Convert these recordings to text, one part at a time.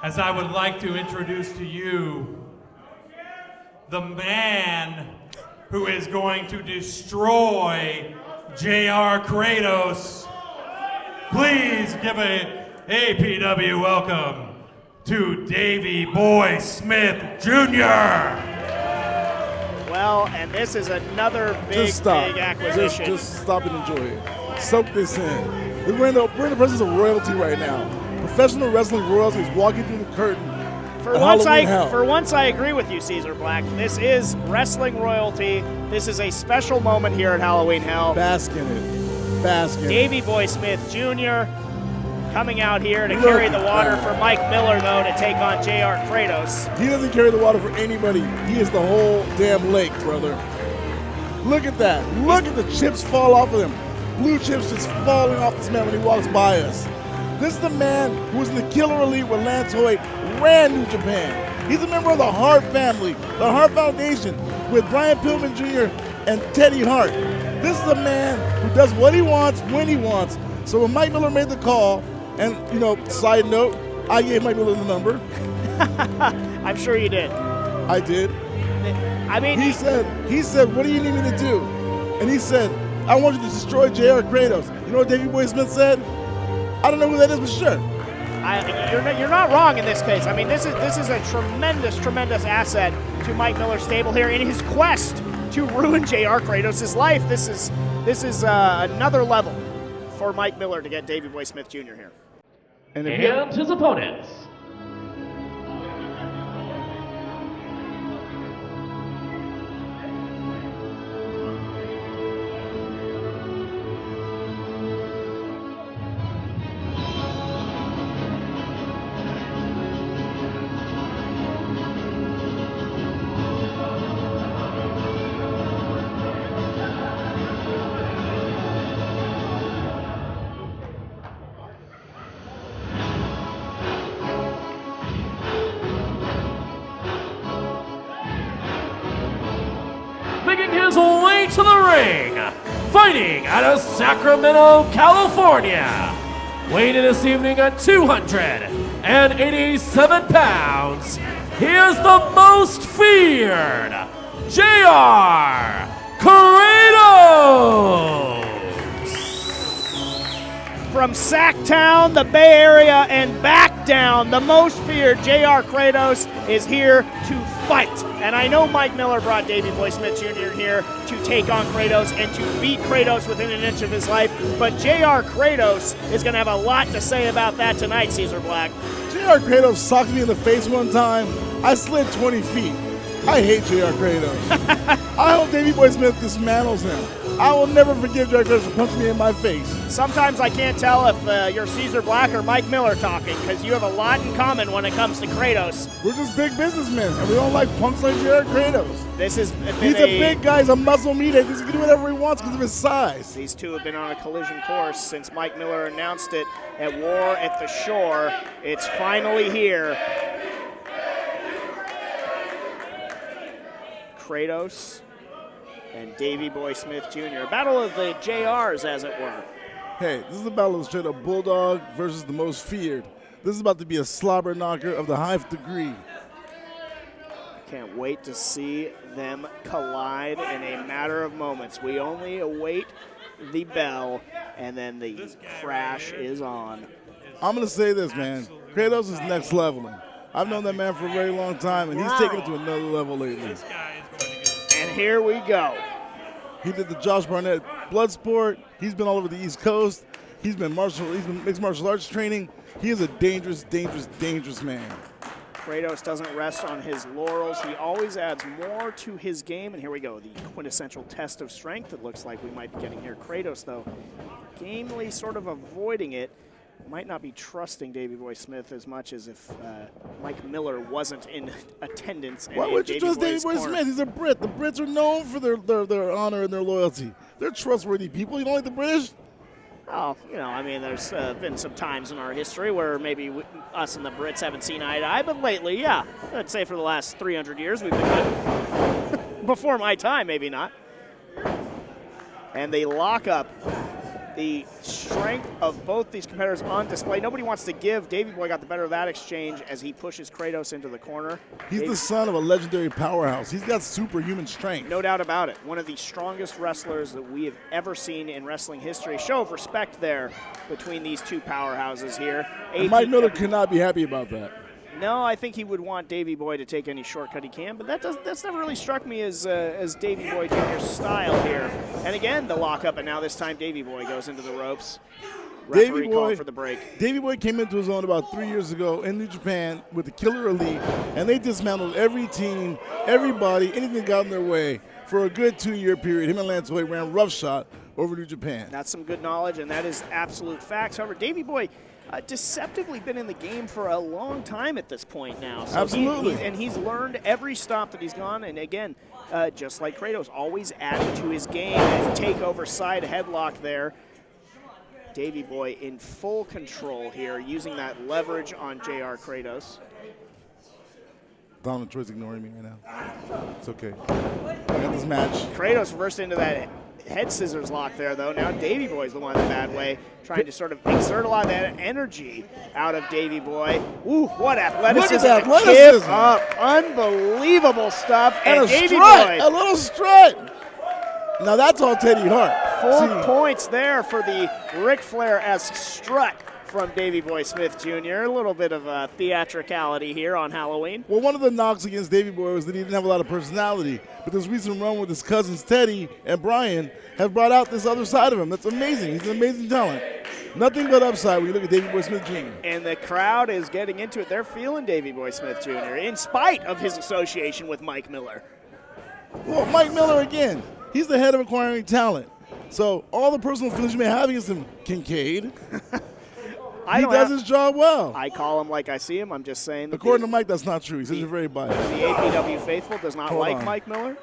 as I would like to introduce to you the man who is going to destroy J.R. Kratos. Please give a APW welcome to Davey Boy Smith Jr. Well, and this is another big acquisition. Just stop and enjoy it. Soak this in. We're in the presence of royalty right now. Professional wrestling royalty is walking through the curtain. For once, I agree with you, Caesar Black. This is wrestling royalty. This is a special moment here at Halloween Hell. Bask in it. Bask in it. Davey Boy Smith Jr. coming out here to carry the water for Mike Miller, though, to take on J.R. Kratos. He doesn't carry the water for anybody. He is the whole damn lake, brother. Look at that. Look at the chips fall off of him. Blue chips just falling off this man when he walks by us. This is the man who was in the Killer Elite when Lance Hoyt ran New Japan. He's a member of the Hart family, the Hart Foundation, with Brian Pillman Jr. and Teddy Hart. This is a man who does what he wants when he wants. So when Mike Miller made the call, and, you know, side note, I gave Mike Miller the number. I'm sure you did. I did. I mean, he said, what do you need me to do? And he said, I want you to destroy J.R. Kratos. You know what Davey Boy Smith said? I don't know who that is, but sure. You're not wrong in this case. I mean, this is a tremendous asset to Mike Miller's stable here in his quest to ruin J.R. Kratos' life. This is another level for Mike Miller to get Davey Boy Smith Jr. here. And his opponents. Making his way to the ring, fighting out of Sacramento, California, weighing in this evening at 287 pounds, he is the most feared, J.R. Kratos! From Sacktown, the Bay Area, and back down, the most feared J.R. Kratos is here to fight. And I know Mike Miller brought Davey Boy Smith Jr. here to take on Kratos and to beat Kratos within an inch of his life, but J.R. Kratos is going to have a lot to say about that tonight, Caesar Black. J.R. Kratos socked me in the face one time. I slid 20 feet. I hate J.R. Kratos. I hope Davey Boy Smith dismantles him. I will never forgive J.R. Kratos for punching me in my face. Sometimes I can't tell if you're Caesar Black or Mike Miller talking, because you have a lot in common when it comes to Kratos. We're just big businessmen, and we don't like punks like J.R. Kratos. He's a big guy. He's a muscle meat. He can do whatever he wants because of his size. These two have been on a collision course since Mike Miller announced it at War at the Shore. It's finally here. Kratos and Davey Boy Smith Jr. A battle of the JRs, as it were. Hey, this is a battle of straight up bulldog versus the most feared. This is about to be a slobber knocker of the highest degree. Can't wait to see them collide in a matter of moments. We only await the bell, and then the crash is on. I'm going to say this, man. Kratos is next leveling. I've known that man for a very long time, and he's taken it to another level lately. And here we go. He did the Josh Barnett Bloodsport. He's been all over the East Coast. He's been mixed martial arts training. He is a dangerous man. Kratos doesn't rest on his laurels. He always adds more to his game. And here we go, the quintessential test of strength. It looks like we might be getting here. Kratos, though, gamely sort of avoiding it. Might not be trusting Davey Boy Smith as much as if Mike Miller wasn't in attendance. Why would you trust Davey Boy Smith? He's a Brit. The Brits are known for their honor and their loyalty. They're trustworthy people. You don't like the British? Oh, you know, I mean, there's been some times in our history where maybe us and the Brits haven't seen eye to eye, but lately, yeah. I'd say for the last 300 years we've been good. Before my time, maybe not. And they lock up. the strength of both these competitors on display. Nobody wants to give. Davey Boy got the better of that exchange as he pushes Kratos into the corner. He's the son of a legendary powerhouse. He's got superhuman strength. No doubt about it. One of the strongest wrestlers that we have ever seen in wrestling history. Show of respect there between these two powerhouses here. And Mike Miller could not be happy about that. No, I think he would want Davey Boy to take any shortcut he can, but that's never really struck me as Davey Boy Jr.'s style here. And again, the lockup, and now this time Davey Boy goes into the ropes. Referee calling for the break. Davey Boy came into his own about 3 years ago in New Japan with the Killer Elite, and they dismantled every team, everybody, anything got in their way for a good 2-year period. Him and Lance Hoyt ran roughshod over New Japan. That's some good knowledge, and that is absolute facts. However, Davey Boy deceptively been in the game for a long time at this point now. So absolutely. He's learned every stop that he's gone, and again, just like Kratos, always adding to his game. And takeover side headlock there. Davey Boy in full control here, using that leverage on JR Kratos. Donovan Troy's ignoring me right now. It's okay. I got this match. Kratos reversed into that head scissors lock there, though. Now Davey Boy's the one in the bad way, trying to sort of exert a lot of that energy out of Davey Boy. Ooh, what athleticism. Look at that athleticism. Up. Unbelievable stuff. And a Davey strut, Boy. a little strut. Now that's all Teddy Hart. 4 points there for the Ric Flair-esque strut from Davey Boy Smith Jr. A little bit of theatricality here on Halloween. Well, one of the knocks against Davey Boy was that he didn't have a lot of personality. But this recent run with his cousins Teddy and Brian have brought out this other side of him. That's amazing. He's an amazing talent. Nothing but upside when you look at Davey Boy Smith Jr. And the crowd is getting into it. They're feeling Davey Boy Smith Jr. in spite of his association with Mike Miller. Well, Mike Miller again. He's the head of acquiring talent. So all the personal feelings you may have against him, Kincaid, he does his job well. I call him like I see him. I'm just saying. According to Mike, that's not true. He says you're very biased. The APW faithful does not Hold like on. Mike Miller.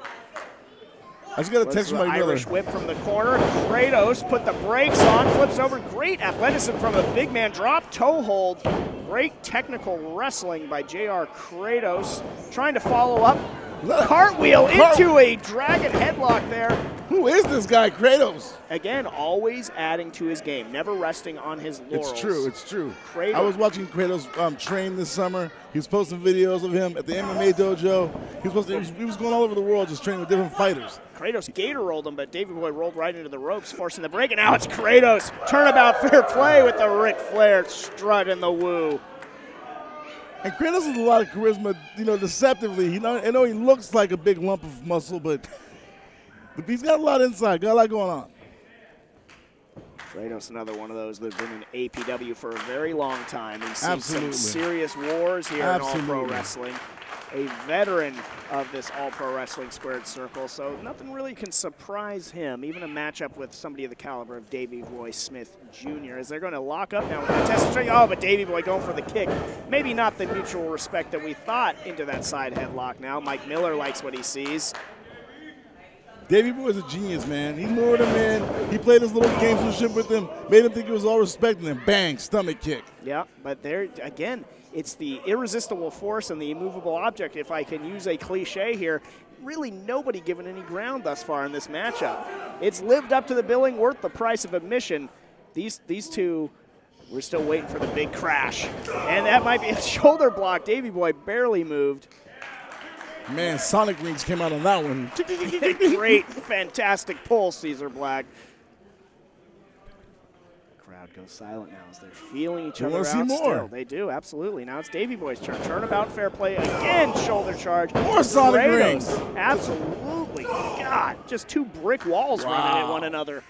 I just got a text from Mike Miller. Irish whip from the corner. Kratos put the brakes on, flips over. Great athleticism from a big man drop, toe hold. Great technical wrestling by JR Kratos. Trying to follow up. Cartwheel into a dragon headlock there. Who is this guy, Kratos? Again, always adding to his game, never resting on his laurels. It's true, it's true. Kratos. I was watching Kratos train this summer. He was posting videos of him at the MMA dojo. He was going all over the world just training with different fighters. Kratos gator rolled him, but Davey Boy rolled right into the ropes, forcing the break, and now it's Kratos. Turnabout fair play with the Ric Flair strut and the woo. And Kratos has a lot of charisma, deceptively. I know he looks like a big lump of muscle, but he's got a lot inside, got a lot going on. Kratos, another one of those that's been in APW for a very long time and seen Absolutely. some serious wars here Absolutely. in All Pro Wrestling. A veteran of this All Pro Wrestling squared circle, so nothing really can surprise him. Even a matchup with somebody of the caliber of Davey Boy Smith Jr. as they're going to lock up now with the test string. Oh, but Davey Boy going for the kick. Maybe not the mutual respect that we thought into that side headlock now. Mike Miller likes what he sees. Davey Boy is a genius, man. He lured him in. He played his little gamesmanship with him, made him think it was all respect, and then bang, stomach kick. Yeah, but there, again, it's the irresistible force and the immovable object, if I can use a cliche here. Really nobody given any ground thus far in this matchup. It's lived up to the billing, worth the price of admission. These two, we're still waiting for the big crash. And that might be a shoulder block. Davey Boy barely moved. Man, Sonic Rings came out on that one. Great, fantastic pull, Caesar Black. Crowd goes silent now as they're feeling each other out see more. still. They do, absolutely. Now it's Davey Boy's turn. Turnabout, fair play again, shoulder charge. More Sonic Rings. Absolutely. God, just two brick walls running at one another.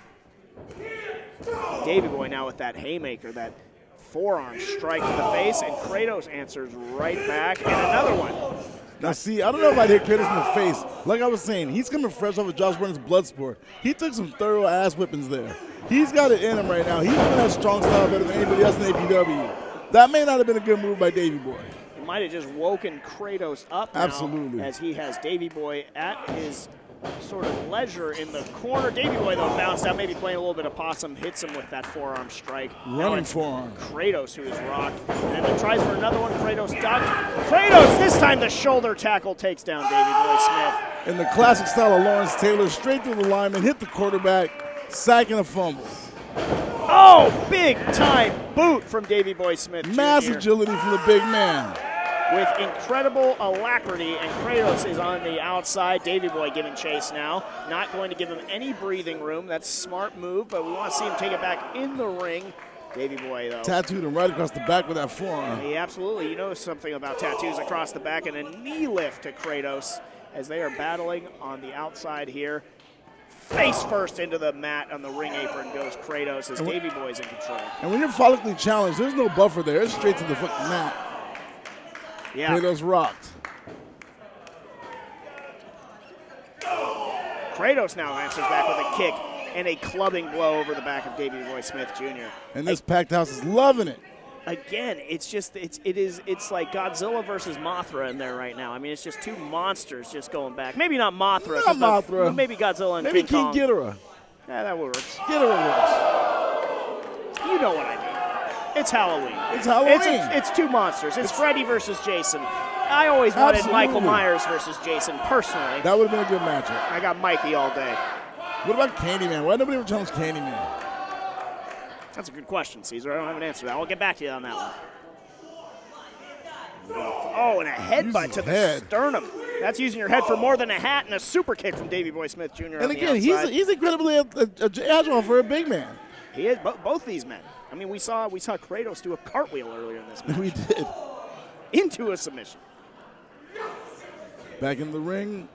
Davey Boy now with that haymaker, that forearm strike to the face, and Kratos answers right back, and another one. Now, see, I don't know if I'd hit Kratos in the face. Like I was saying, he's coming fresh off of Josh Burns' Bloodsport. He took some thorough ass whippings there. He's got it in him right now. He's doing that strong style better than anybody else in APW. That may not have been a good move by Davey Boy. It might have just woken Kratos up now. Absolutely. As he has Davey Boy at his sort of leisure in the corner. Davey Boy, though, bounced out, maybe playing a little bit of possum, hits him with that forearm strike. Running forearm. Kratos, who is rocked, and then tries for another one. Kratos ducked. Kratos, this time the shoulder tackle takes down Davey Boy Smith. In the classic style of Lawrence Taylor, straight through the lineman, hit the quarterback, sack and a fumble. Oh, big time boot from Davey Boy Smith Jr. Mass agility from the big man. With incredible alacrity, and Kratos is on the outside. Davey Boy giving chase now. Not going to give him any breathing room. That's a smart move, but we want to see him take it back in the ring. Davey Boy, though. Tattooed him right across the back with that forearm. He absolutely, you know something about tattoos across the back, and a knee lift to Kratos as they are battling on the outside here. Face first into the mat on the ring apron goes Kratos as Davey Boy's in control. And when you're follically challenged, there's no buffer there. It's straight to the fucking mat. Yeah. Kratos rocked. Kratos now answers back with a kick and a clubbing blow over the back of Davey Boy Smith Jr. And this packed house is loving it. Again, it's like Godzilla versus Mothra in there right now. I mean, it's just two monsters just going back. Maybe not Mothra. Not Mothra. Maybe Godzilla and Maybe King Kong. King Ghidorah. Yeah, that works. Ghidorah works. You know what I mean. It's Halloween. It's Halloween. It's two monsters. It's Freddy versus Jason. I always wanted Absolutely. Michael Myers versus Jason personally. That would have been a good matchup. I got Mikey all day. What about Candyman? Why nobody ever challenged Candyman? That's a good question, Caesar. I don't have an answer to that. I'll get back to you on that one. Oh, and a headbutt to the sternum. That's using your head for more than a hat, and a super kick from Davey Boy Smith Jr. And again, he's incredibly agile for a big man. He is, both these men. I mean, we saw Kratos do a cartwheel earlier in this match. We did. Into a submission. Back in the ring.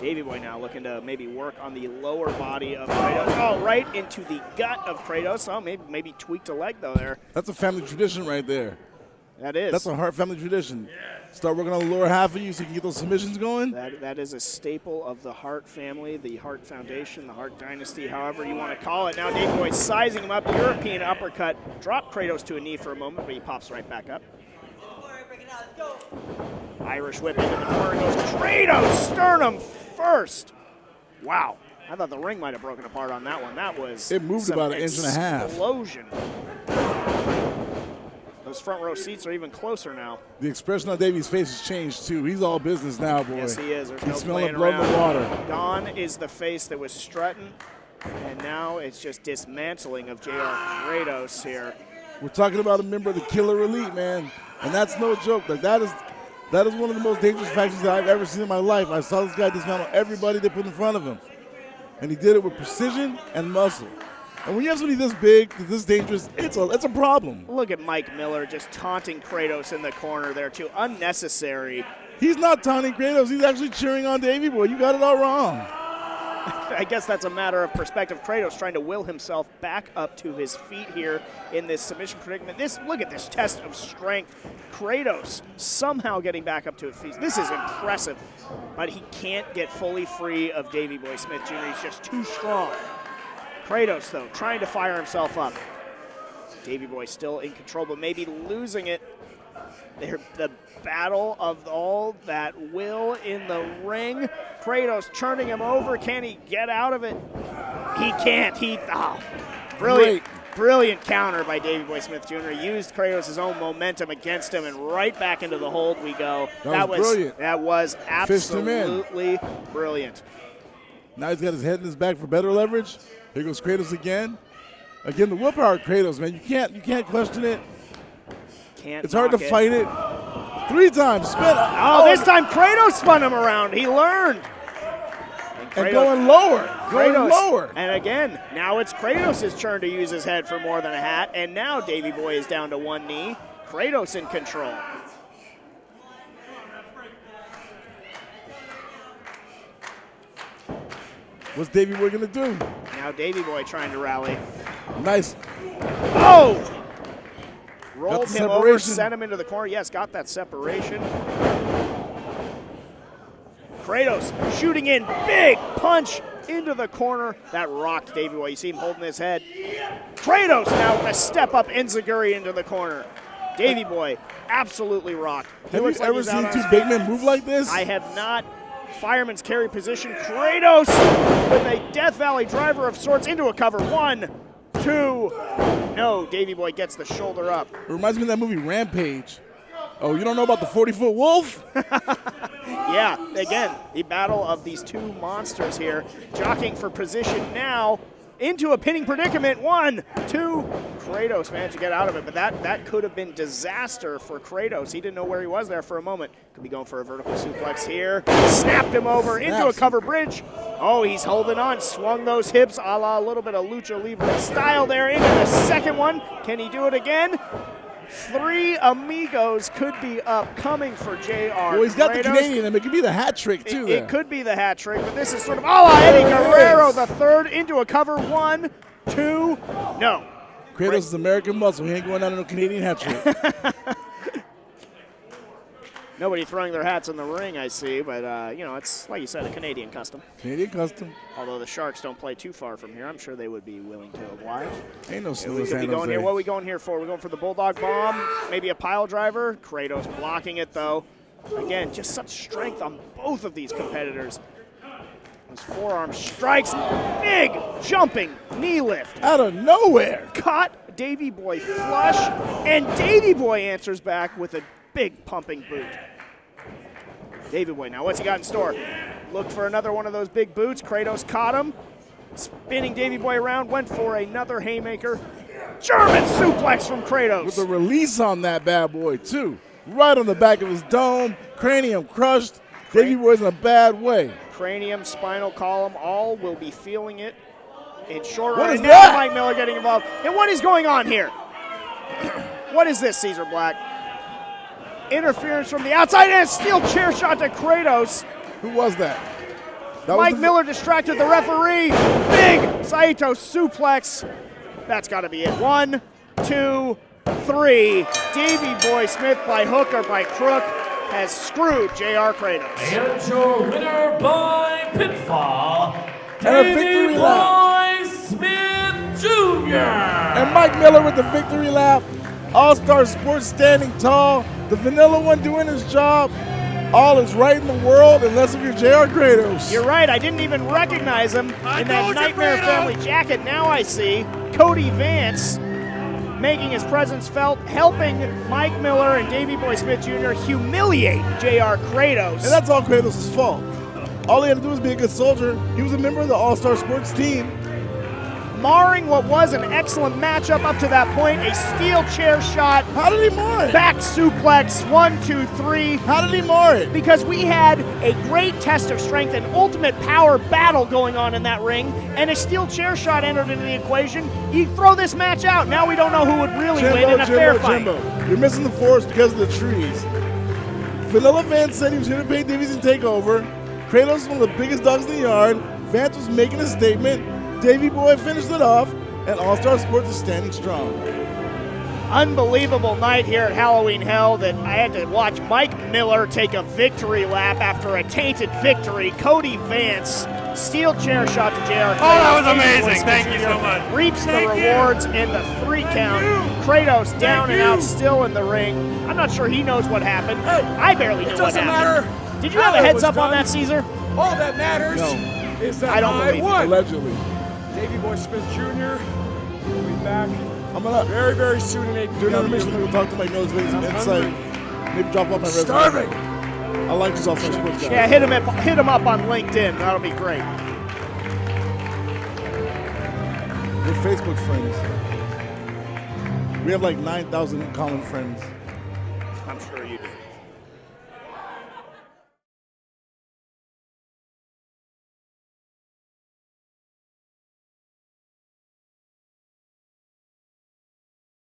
Davey Boy now looking to maybe work on the lower body of Kratos. Oh, right into the gut of Kratos. Oh, maybe tweaked a leg, though, there. That's a family tradition right there. That is. That's a Hart family tradition. Start working on the lower half of you so you can get those submissions going. That is a staple of the Hart family, the Hart Foundation, the Hart Dynasty, however you want to call it. Now Davey Boy sizing him up. European uppercut. Drop Kratos to a knee for a moment, but he pops right back up. Irish whip into the corner goes Kratos. Sternum first. Wow. I thought the ring might have broken apart on that one. That was It moved about an inch and a half. Explosion. Those front row seats are even closer now. The expression on Davey's face has changed too. He's all business now, boy. Yes, he is. There's He's no smelling playing blood in the around. water. Gone is the face that was strutting, and now it's just dismantling of J.R. Kratos here. We're talking about a member of the Killer Elite, man, and that's no joke. Like that is one of the most dangerous factions that I've ever seen in my life. I saw this guy dismantle everybody they put in front of him, and he did it with precision and muscle. And when you have somebody this big, this dangerous, it's a problem. Look at Mike Miller just taunting Kratos in the corner there, too. Unnecessary. He's not taunting Kratos. He's actually cheering on Davey Boy. You got it all wrong. I guess that's a matter of perspective. Kratos trying to will himself back up to his feet here in this submission predicament. Look at this test of strength. Kratos somehow getting back up to his feet. This is impressive, but he can't get fully free of Davey Boy Smith Jr. He's just too strong. Kratos, though, trying to fire himself up. Davey Boy still in control, but maybe losing it. The battle of all that will in the ring. Kratos turning him over. Can he get out of it? He can't. Brilliant counter by Davey Boy Smith Jr. Used Kratos' own momentum against him, and right back into the hold we go. That was brilliant. That was absolutely brilliant. Now he's got his head in his back for better leverage. Here goes Kratos again. Again, the willpower Kratos, man. You can't question it. It's hard to fight it. 3 times. Spin. This time Kratos spun him around. He learned. And going lower. Going lower. And again, now it's Kratos' turn to use his head for more than a hat. And now Davey Boy is down to one knee. Kratos in control. What's Davey Boy going to do? Now Davey Boy trying to rally. Nice. Oh! Rolled him over, sent him into the corner. Yes, got that separation. Kratos shooting in, big punch into the corner. That rocked Davey Boy. You see him holding his head. Kratos now with a step-up enziguri into the corner. Davey Boy absolutely rocked. Have you ever seen 2 big men move like this? I have not. Fireman's carry position. Kratos with a Death Valley driver of sorts into a cover. 1, 2. No, Davey Boy gets the shoulder up. It reminds me of that movie Rampage. Oh, you don't know about the 40-foot wolf? Yeah, again, the battle of these 2 monsters here. Jockeying for position now. into a pinning predicament. 1, 2. Kratos managed to get out of it, but that could have been disaster for Kratos. He didn't know where he was there for a moment. Could be going for a vertical suplex here. Snapped him over into a cover bridge. Oh, he's holding on. Swung those hips a la a little bit of lucha libre style there into the second one. Can he do it again? 3 amigos could be upcoming for JR. Well, he's got Kratos. the Canadian, and it could be the hat trick, too. It could be the hat trick, but this is sort of a la Eddie Guerrero, the third, into a cover. 1, 2, no. Kratos is American muscle. He ain't going down to no Canadian hat trick. Nobody throwing their hats in the ring, I see, but, it's, like you said, a Canadian custom. Canadian custom. Although the Sharks don't play too far from here, I'm sure they would be willing to oblige. Ain't no snow We could be going here. What are we going here for? We're going for the Bulldog Bomb, maybe a pile driver. Kratos blocking it, though. Again, just such strength on both of these competitors. Those forearm strikes, big jumping knee lift. Out of nowhere. Caught Davey Boy flush, and Davey Boy answers back with a big pumping boot. Davey Boy, now what's he got in store? Looked for another one of those big boots. Kratos caught him. Spinning Davey Boy around, went for another haymaker. German suplex from Kratos. With a release on that bad boy, too. Right on the back of his dome. Cranium crushed. Davey Boy's in a bad way. Cranium, spinal column, all will be feeling it in short What run. is Now that? Mike Miller getting involved. And what is going on here? What is this, Caesar Black? Interference from the outside and a steel chair shot to Kratos. Who was that? Mike Miller distracted the referee. Big Saito suplex. That's got to be it. 1, 2, 3. Davey Boy Smith by hook or by crook has screwed JR Kratos. And your winner by pinfall, And a Davey victory Boy lap. Smith Jr. And Mike Miller with the victory lap. All-Star Sports standing tall. The vanilla one doing his job. All is right in the world unless if you're JR Kratos. You're right, I didn't even recognize him in that Nightmare Family jacket. Now I see Cody Vance making his presence felt, helping Mike Miller and Davey Boy Smith Jr. humiliate JR Kratos. And that's all Kratos' fault. All he had to do was be a good soldier. He was a member of the All-Star Sports team. Marring what was an excellent matchup up to that point. A steel chair shot. How did he mar it? Back suplex. 1, 2, 3. How did he mar it? Because we had a great test of strength and ultimate power battle going on in that ring, and a steel chair shot entered into the equation. You throw this match out. Now we don't know who would really win in a fair fight. You're missing the forest because of the trees. Vanilla Vance said he was here to pay Davies and take over. Kratos is one of the biggest dogs in the yard. Vance was making a statement. Davey Boy finished it off, and All-Star Sports is standing strong. Unbelievable night here at Halloween Hell that I had to watch Mike Miller take a victory lap after a tainted victory. Cody Vance, steel chair shot to JR Kratos. Oh, that was amazing. Thank you so much. Reaps the rewards in the 3 count. Kratos down and out, still in the ring. I'm not sure he knows what happened. I barely knew what happened. Did you have a heads up on that, Caesar? All that matters No. is that I don't believe it. won. Allegedly. Davey Boy Smith Jr. will be back I'm gonna very, very soon in AEW. during the intermission. I'm gonna talk to Mike Nose, get some I'm insight. Maybe drop off my resume. Starving. I like these All-Star Sports guys. Yeah, hit him up on LinkedIn. That'll be great. We're Facebook friends. We have like 9,000 common friends. I'm sure you do.